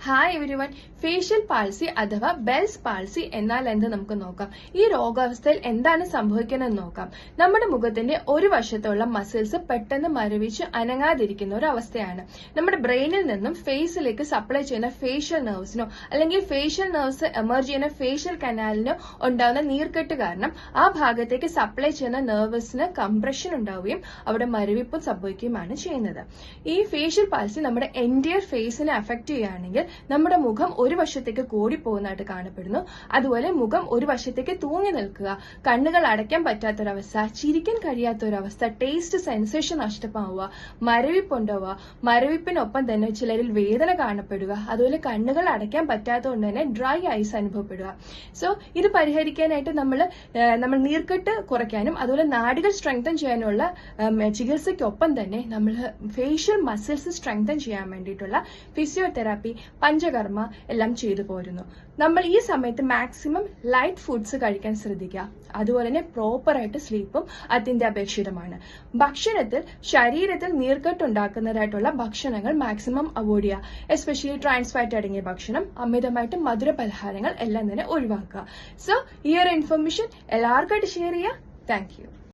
Hi everyone. Facial palsy അഥവാ bells palsy എന്നാൽ എന്ത് നമുക്ക് നോക്കാം. ഈ രോഗാവസ്ഥയിൽ എന്താണ് സംഭവിക്കുന്നതെന്ന് നോക്കാം. നമ്മുടെ മുഖത്തിന്റെ ഒരു വശത്തുള്ള മസിൽസ് പെട്ടെന്ന് മരവിച്ച് അനങ്ങാതിരിക്കുന്ന ഒരു അവസ്ഥയാണ്. നമ്മുടെ ബ്രെയിനിൽ നിന്നും ഫേസിലേക്ക് സപ്ലൈ ചെയ്യുന്ന ഫേഷ്യൽ നെർവ്സിനോ അല്ലെങ്കിൽ ഫേഷ്യൽ നെർവ്സ് എമർജ് ചെയ്യുന്ന ഫേഷ്യൽ കനാലിനോ ഉണ്ടാകുന്ന നീർക്കെട്ട് കാരണം ആ ഭാഗത്തേക്ക് സപ്ലൈ ചെയ്യുന്ന നെർവ്സിന് കംപ്രഷൻ ഉണ്ടാവുകയും അവിടെ മരവിപ്പും സംഭവിക്കുകയുമാണ് ചെയ്യുന്നത്. ഈ ഫേഷ്യൽ പാൾസി നമ്മുടെ എൻറ്റയർ ഫേസിനെ അഫക്ട് ചെയ്യുകയാണെങ്കിൽ നമ്മുടെ മുഖം ഒരു വശത്തേക്ക് കൂടിപ്പോകുന്നതായിട്ട് കാണപ്പെടുന്നു. അതുപോലെ മുഖം ഒരു വശത്തേക്ക് തൂങ്ങി നിൽക്കുക, കണ്ണുകൾ അടയ്ക്കാൻ പറ്റാത്തൊരവസ്ഥ, ചിരിക്കാൻ കഴിയാത്തൊരവസ്ഥ, ടേസ്റ്റ് സെൻസേഷൻ നഷ്ടമാവുക, മരവിപ്പുണ്ടാവുക, മരവിപ്പിനൊപ്പം തന്നെ ചിലരിൽ വേദന കാണപ്പെടുക, അതുപോലെ കണ്ണുകൾ അടയ്ക്കാൻ പറ്റാത്തതുകൊണ്ട് തന്നെ ഡ്രൈ ഐസ് അനുഭവപ്പെടുക. സോ ഇത് പരിഹരിക്കാനായിട്ട് നമ്മൾ നീർക്കെട്ട് കുറയ്ക്കാനും അതുപോലെ നാഡികൾ സ്ട്രെങ്തൻ ചെയ്യാനുള്ള ചികിത്സയ്ക്കൊപ്പം തന്നെ നമ്മൾ ഫേഷ്യൽ മസിൽസ് സ്ട്രെങ്തൻ ചെയ്യാൻ വേണ്ടിയിട്ടുള്ള ഫിസിയോതെറാപ്പി, പഞ്ചകർമ്മ എല്ലാം ചെയ്തു പോരുന്നു. നമ്മൾ ഈ സമയത്ത് മാക്സിമം ലൈറ്റ് ഫുഡ്സ് കഴിക്കാൻ ശ്രദ്ധിക്കുക. അതുപോലെ തന്നെ പ്രോപ്പറായിട്ട് സ്ലീപ്പും അത്യന്താപേക്ഷിതമാണ്. ഭക്ഷണത്തിൽ ശരീരത്തിൽ നീർക്കെട്ടുണ്ടാക്കുന്നതായിട്ടുള്ള ഭക്ഷണങ്ങൾ മാക്സിമം അവോയ്ഡ് ചെയ്യുക. എസ്പെഷ്യലി ട്രാൻസ് ഫാറ്റ് അടങ്ങിയ ഭക്ഷണം, അമിതമായിട്ട് മധുര പലഹാരങ്ങൾ എല്ലാം തന്നെ ഒഴിവാക്കുക. സോ ഈ ഒരു ഇൻഫർമേഷൻ എല്ലാവർക്കായിട്ട് ഷെയർ ചെയ്യുക. Thank you.